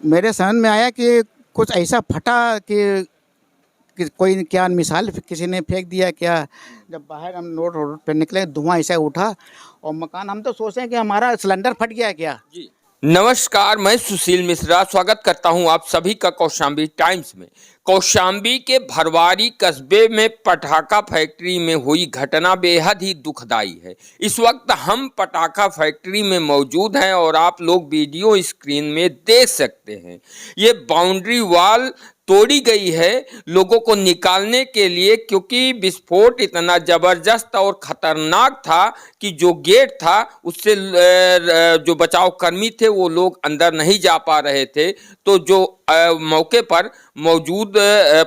मेरे समझ में आया कि कुछ ऐसा फटा कि कोई क्या मिसाइल किसी ने फेंक दिया क्या। जब बाहर हम रोड पे निकले धुआं ऐसा उठा और मकान, हम तो सोचे कि हमारा सिलेंडर फट गया क्या। जी नमस्कार, मैं सुशील मिश्रा स्वागत करता हूं आप सभी का कौशाम्बी टाइम्स में। कौशाम्बी के भरवारी कस्बे में पटाखा फैक्ट्री में हुई घटना बेहद ही दुखदाई है। इस वक्त हम पटाखा फैक्ट्री में मौजूद हैं और आप लोग वीडियो स्क्रीन में देख सकते हैं। ये बाउंड्री वॉल तोड़ी गई है लोगों को निकालने के लिए, क्योंकि विस्फोट इतना जबरदस्त और खतरनाक था कि जो गेट था उससे जो बचाव कर्मी थे वो लोग अंदर नहीं जा पा रहे थे। तो जो मौके पर मौजूद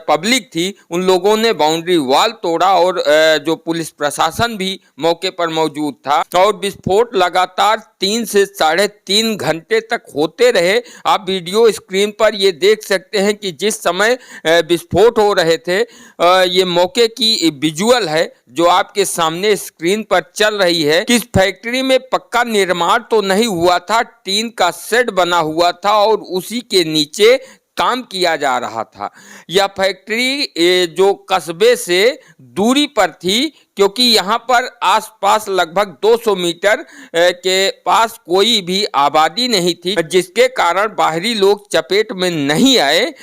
पब्लिक थी उन लोगों ने बाउंड्री वॉल तोड़ा और जो पुलिस प्रशासन भी मौके पर मौजूद था और विस्फोट लगातार 3 से 3.5 घंटे तक होते रहे। आप वीडियो स्क्रीन पर ये देख सकते हैं कि जिस समय विस्फोट हो रहे थे, ये मौके की विजुअल है जो आपके सामने स्क्रीन पर चल रही है कि इस फैक्ट्री में पक्का निर्माण तो नहीं हुआ था, टीन का शेड बना हुआ था और उसी के नीचे काम किया जा रहा था। यह फैक्ट्री जो कस्बे से दूरी पर थी, क्योंकि यहाँ पर आसपास लगभग 200 मीटर के पास कोई भी आबादी नहीं थी, जिसके कारण बाहरी लोग चपेट में नहीं आए।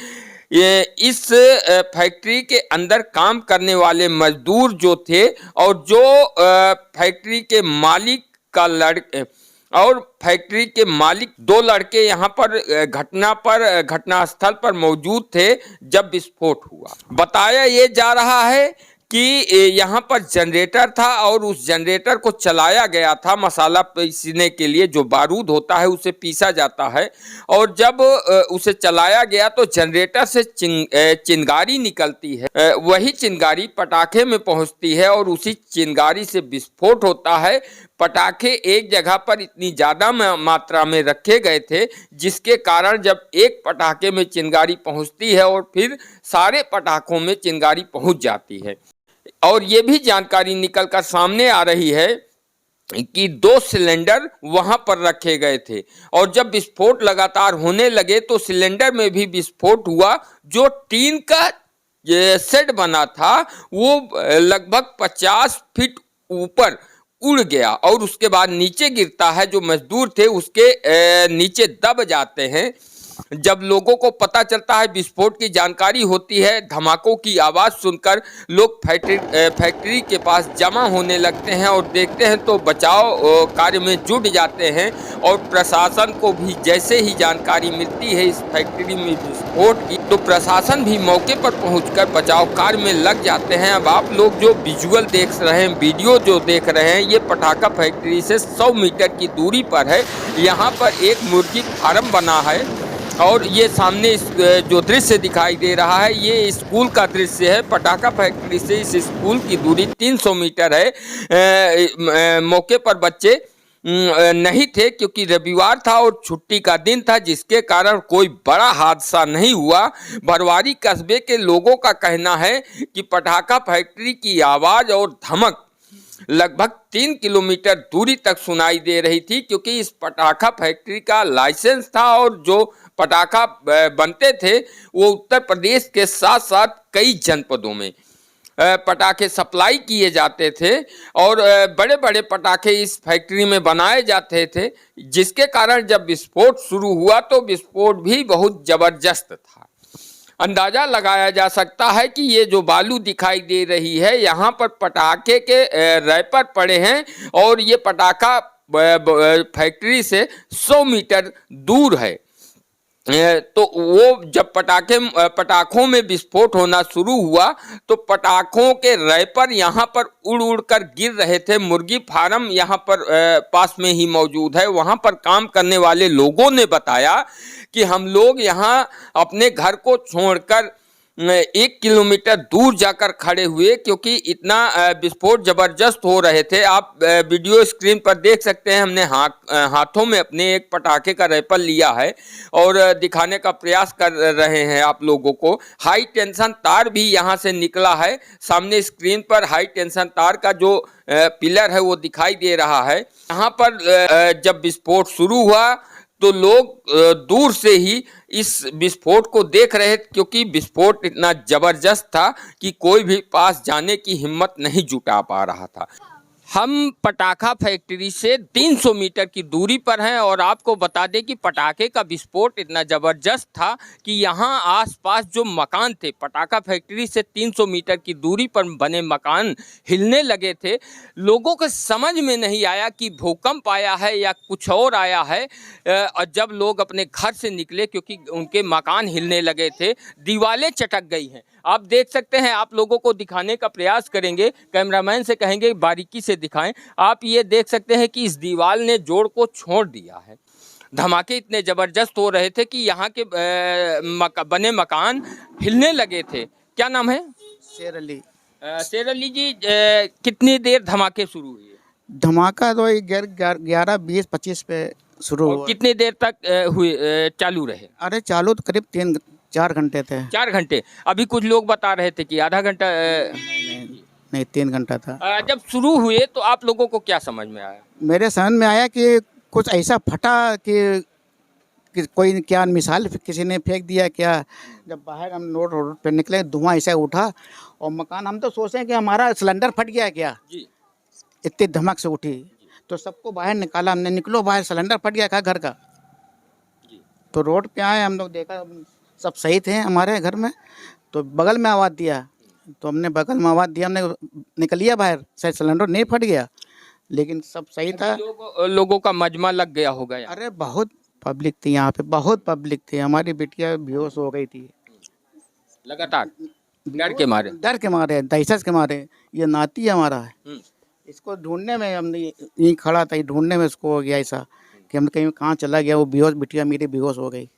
ये इस फैक्ट्री के अंदर काम करने वाले मजदूर जो थे और जो फैक्ट्री के मालिक का फैक्ट्री के मालिक 2 लड़के यहाँ पर घटनास्थल पर मौजूद थे जब विस्फोट हुआ। बताया ये जा रहा है कि यहाँ पर जनरेटर था और उस जनरेटर को चलाया गया था मसाला पीसने के लिए। जो बारूद होता है उसे पीसा जाता है और जब उसे चलाया गया तो जनरेटर से चिंगारी निकलती है। वही चिंगारी पटाखे में पहुंचती है और उसी चिंगारी से विस्फोट होता है। पटाखे एक जगह पर इतनी ज़्यादा मात्रा में रखे गए थे जिसके कारण जब एक पटाखे में चिंगारी पहुंचती है और फिर सारे पटाखों में चिंगारी पहुंच जाती है। और ये भी जानकारी निकलकर सामने आ रही है कि 2 सिलेंडर वहां पर रखे गए थे और जब विस्फोट लगातार होने लगे तो सिलेंडर में भी विस्फोट हुआ। जो टीन का शेड बना था वो लगभग 50 फीट ऊपर उड़ गया और उसके बाद नीचे गिरता है। जो मजदूर थे उसके नीचे दब जाते हैं। जब लोगों को पता चलता है, विस्फोट की जानकारी होती है, धमाकों की आवाज़ सुनकर लोग फैक्ट्री के पास जमा होने लगते हैं और देखते हैं तो बचाव कार्य में जुट जाते हैं। और प्रशासन को भी जैसे ही जानकारी मिलती है इस फैक्ट्री में विस्फोट की तो प्रशासन भी मौके पर पहुंचकर बचाव कार्य में लग जाते हैं। अब आप लोग जो विजुअल देख रहे हैं, वीडियो जो देख रहे हैं, ये पटाखा फैक्ट्री से 100 मीटर की दूरी पर है। यहाँ पर एक मुर्गी फार्म बना है और ये सामने जो दृश्य दिखाई दे रहा है ये स्कूल का दृश्य है। पटाखा फैक्ट्री से इस स्कूल की दूरी 300 मीटर है। मौके पर बच्चे नहीं थे क्योंकि रविवार था और छुट्टी का दिन था, जिसके कारण कोई बड़ा हादसा नहीं हुआ। भरवारी कस्बे के लोगों का कहना है कि पटाखा फैक्ट्री की आवाज़ और धमक लगभग 3 किलोमीटर दूरी तक सुनाई दे रही थी, क्योंकि इस पटाखा फैक्ट्री का लाइसेंस था और जो पटाखा बनते थे वो उत्तर प्रदेश के साथ साथ कई जनपदों में पटाखे सप्लाई किए जाते थे और बड़े बड़े पटाखे इस फैक्ट्री में बनाए जाते थे, जिसके कारण जब विस्फोट शुरू हुआ तो विस्फोट भी बहुत ज़बरदस्त था। अंदाज़ा लगाया जा सकता है कि ये जो बालू दिखाई दे रही है यहाँ पर पटाखे के रैपर पड़े हैं और ये पटाखा फैक्ट्री से 100 मीटर दूर है। तो वो जब पटाखों में विस्फोट होना शुरू हुआ तो पटाखों के रैपर यहाँ पर उड़ उड़ कर गिर रहे थे। मुर्गी फार्म यहाँ पर पास में ही मौजूद है। वहाँ पर काम करने वाले लोगों ने बताया कि हम लोग यहाँ अपने घर को छोड़कर 1 किलोमीटर दूर जाकर खड़े हुए, क्योंकि इतना विस्फोट जबरदस्त हो रहे थे। आप वीडियो स्क्रीन पर देख सकते हैं, हमने हाथों में अपने एक पटाखे का रैपर लिया है और दिखाने का प्रयास कर रहे हैं आप लोगों को। हाई टेंशन तार भी यहाँ से निकला है। सामने स्क्रीन पर हाई टेंशन तार का जो पिलर है वो दिखाई दे रहा है। यहाँ पर जब विस्फोट शुरू हुआ तो लोग दूर से ही इस विस्फोट को देख रहे थे, क्योंकि विस्फोट इतना जबरदस्त था कि कोई भी पास जाने की हिम्मत नहीं जुटा पा रहा था। हम पटाखा फैक्ट्री से 300 मीटर की दूरी पर हैं और आपको बता दें कि पटाखे का विस्फोट इतना ज़बरदस्त था कि यहाँ आसपास जो मकान थे, पटाखा फैक्ट्री से 300 मीटर की दूरी पर बने मकान हिलने लगे थे। लोगों को समझ में नहीं आया कि भूकंप आया है या कुछ और आया है। और जब लोग अपने घर से निकले, क्योंकि उनके मकान हिलने लगे थे, दीवारें चटक गई हैं। आप देख सकते हैं, आप लोगों को दिखाने का प्रयास करेंगे, कैमरामैन से कहेंगे बारीकी से दिखाएं। आप ये देख सकते हैं कि इस दीवार ने जोड़ को छोड़ दिया है। धमाके इतने ज़बरदस्त हो रहे थे कि यहाँ के बने मकान हिलने लगे थे। क्या नाम है? शेर अली। शेर अली जी, कितनी देर धमाके शुरू हुए? धमाका तो 11:20-25 पे शुरू और हुआ। कितनी देर तक चालू रहे? अरे चालू तो करीब 3-4 घंटे थे। 4 घंटे। अभी कुछ लोग बता रहे थे कि आधा घंटा। नहीं 3 घंटा था। जब शुरू हुए तो आप लोगों को क्या समझ में आया? मेरे समझ में आया कि कुछ ऐसा फटा कि कोई क्या मिसाइल किसी ने फेंक दिया क्या। जब बाहर हम रोड पे निकले, धुआं ऐसा उठा और मकान, हम तो सोचे कि हमारा सिलेंडर फट गया क्या, जी। इतनी धमक से उठी। तो सबको बाहर निकाला हमने, निकलो बाहर, सिलेंडर फट गया क्या घर का। जी। तो रोड पे आए, हम लोग देखा सब सही थे हमारे घर में। तो बगल में आवाज़ दिया, तो हमने बगल में आवाज़ दिया, हमने निकलिया बाहर, शायद सिलेंडर नहीं फट गया, लेकिन सब सही था। लोगों का मजमा लग गया होगा यहाँ। अरे बहुत पब्लिक थी यहाँ पे, बहुत पब्लिक थी। हमारी बिटिया बेहोश हो गई थी लगातार डर के मारे। दहशत के मारे। ये नाती हमारा है, इसको ढूंढने में, हमने यहीं खड़ा था, ढूंढने में इसको हो गया ऐसा कि हम कहीं कहाँ चला गया। वो बेहोश, बिटिया मेरी बेहोश हो गई।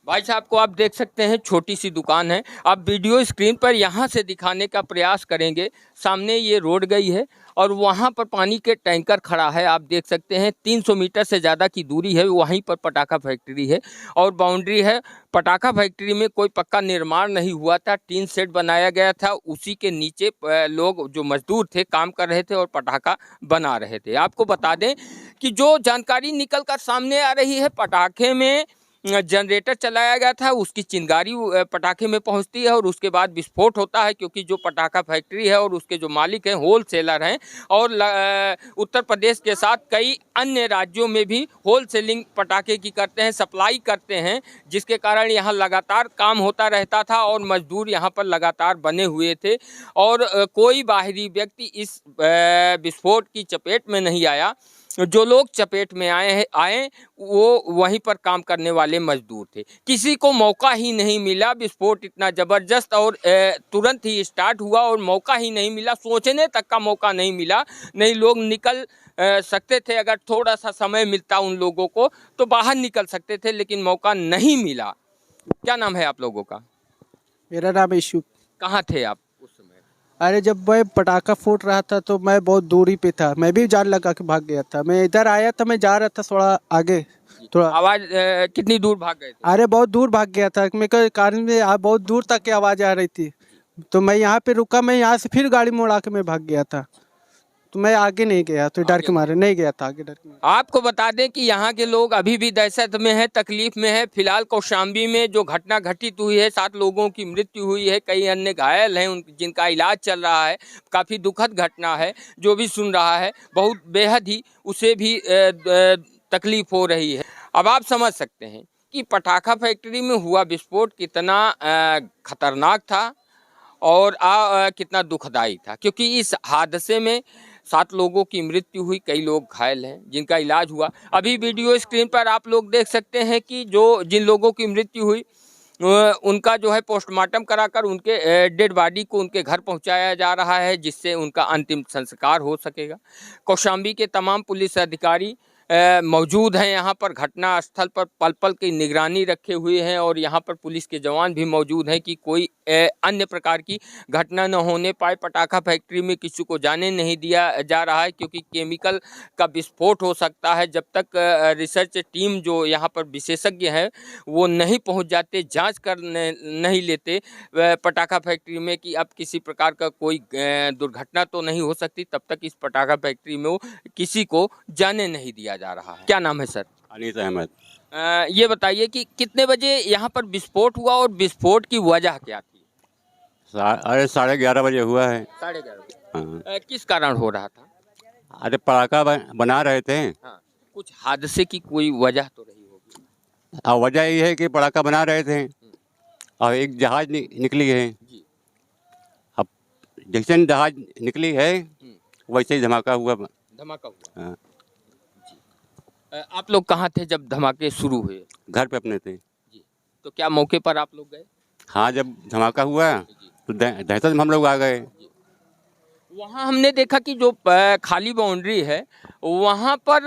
भाई साहब को आप देख सकते हैं, छोटी सी दुकान है। आप वीडियो स्क्रीन पर यहाँ से दिखाने का प्रयास करेंगे। सामने ये रोड गई है और वहाँ पर पानी के टैंकर खड़ा है। आप देख सकते हैं 300 मीटर से ज़्यादा की दूरी है, वहीं पर पटाखा फैक्ट्री है और बाउंड्री है। पटाखा फैक्ट्री में कोई पक्का निर्माण नहीं हुआ था, टीन शेड बनाया गया था। उसी के नीचे लोग जो मजदूर थे काम कर रहे थे और पटाखा बना रहे थे। आपको बता दें कि जो जानकारी निकल कर सामने आ रही है, पटाखे में जनरेटर चलाया गया था, उसकी चिंगारी पटाखे में पहुंचती है और उसके बाद विस्फोट होता है। क्योंकि जो पटाखा फैक्ट्री है और उसके जो मालिक हैं होलसेलर हैं और उत्तर प्रदेश के साथ कई अन्य राज्यों में भी होलसेलिंग पटाखे की करते हैं, सप्लाई करते हैं, जिसके कारण यहाँ लगातार काम होता रहता था और मजदूर यहाँ पर लगातार बने हुए थे और कोई बाहरी व्यक्ति इस विस्फोट की चपेट में नहीं आया। जो लोग चपेट में आए वो वहीं पर काम करने वाले मजदूर थे। किसी को मौका ही नहीं मिला। विस्फोट इतना ज़बरदस्त और तुरंत ही स्टार्ट हुआ और मौका ही नहीं मिला, सोचने तक का मौका नहीं मिला। नहीं, लोग निकल सकते थे, अगर थोड़ा सा समय मिलता उन लोगों को तो बाहर निकल सकते थे, लेकिन मौका नहीं मिला। क्या नाम है आप लोगों का? मेरा नाम ईशु। कहाँ थे आप उस समय? अरे जब मैं पटाखा फूट रहा था तो मैं बहुत दूरी पे था, मैं भी जान लगा के भाग गया था। मैं इधर आया था, मैं जा रहा था थोड़ा आगे, थोड़ा आवाज कितनी दूर भाग गए थे? अरे बहुत दूर भाग गया था। मेरे को कारण में बहुत दूर तक की आवाज़ आ रही थी, तो मैं यहाँ पे रुका। मैं यहाँ से फिर गाड़ी मोड़ा के मैं भाग गया था, तो मैं आगे नहीं गया, तो डर के मारे नहीं गया था आगे, डर के मारे। आपको बता दें कि यहाँ के लोग अभी भी दहशत में है, तकलीफ में है। फिलहाल कौशाम्बी में जो घटना घटित हुई है, 7 लोगों की मृत्यु हुई है, कई अन्य घायल हैं, जिनका इलाज चल रहा है। काफ़ी दुखद घटना है। जो भी सुन रहा है बहुत बेहद ही उसे भी तकलीफ हो रही है। अब आप समझ सकते हैं कि पटाखा फैक्ट्री में हुआ विस्फोट कितना खतरनाक था और कितना दुखदाई था। क्योंकि इस हादसे में 7 लोगों की मृत्यु हुई, कई लोग घायल हैं जिनका इलाज हुआ। अभी वीडियो स्क्रीन पर आप लोग देख सकते हैं कि जिन लोगों की मृत्यु हुई उनका जो है पोस्टमार्टम कराकर उनके डेड बॉडी को उनके घर पहुंचाया जा रहा है, जिससे उनका अंतिम संस्कार हो सकेगा। कौशाम्बी के तमाम पुलिस अधिकारी मौजूद हैं यहाँ पर, घटना स्थल पर पल पल की निगरानी रखे हुए हैं और यहाँ पर पुलिस के जवान भी मौजूद हैं कि कोई अन्य प्रकार की घटना न होने पाए। पटाखा फैक्ट्री में किसी को जाने नहीं दिया जा रहा है, क्योंकि केमिकल का विस्फोट हो सकता है। जब तक रिसर्च टीम जो यहाँ पर विशेषज्ञ हैं वो नहीं पहुँच जाते, जांच करने नहीं लेते पटाखा फैक्ट्री में कि अब किसी प्रकार का कोई दुर्घटना तो नहीं हो सकती, तब तक इस पटाखा फैक्ट्री में वो किसी को जाने नहीं दिया जा रहा है। क्या नाम है सर? अनीस अहमद। ये बताइए कि कितने बजे यहाँ पर विस्फोट हुआ और विस्फोट की वजह क्या थी? अरे 11:30 बजे हुआ है। 11:30। हाँ। किस कारण हो रहा था? अरे पटाखा बना रहे थे। हाँ, कुछ हादसे की कोई वजह तो रही होगी। और वजह ये है कि पटाखा बना रहे थे और एक जहाज निकली है। जी। अब जैसे जहाज निकली है वैसे ही धमाका हुआ। धमाका हुआ। हाँ। आप लोग कहाँ थे जब धमाके शुरू हुए? घर पे अपने थे। जी। तो क्या मौके पर आप लोग गए? हाँ, जब धमाका हुआ तो दहशत में हम लोग आ गए। वहाँ हमने देखा कि जो खाली बाउंड्री है वहाँ पर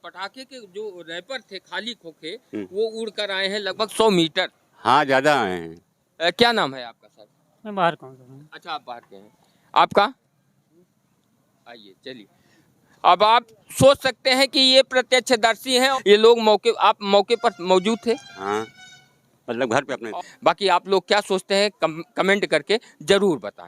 पटाखे के जो रैपर थे खाली खोखे वो उड़ कर आए हैं लगभग 100 मीटर। हाँ, ज़्यादा आए हैं। क्या नाम है आपका सर? मैं बाहर कौन सा हूँ? अच्छा, आप बाहर के हैं। आपका? आइए चलिए। अब आप सोच सकते हैं कि ये प्रत्यक्षदर्शी हैं, ये लोग आप मौके पर मौजूद थे। हाँ, मतलब घर पे अपने। बाकी आप लोग क्या सोचते हैं कमेंट करके जरूर बताएं।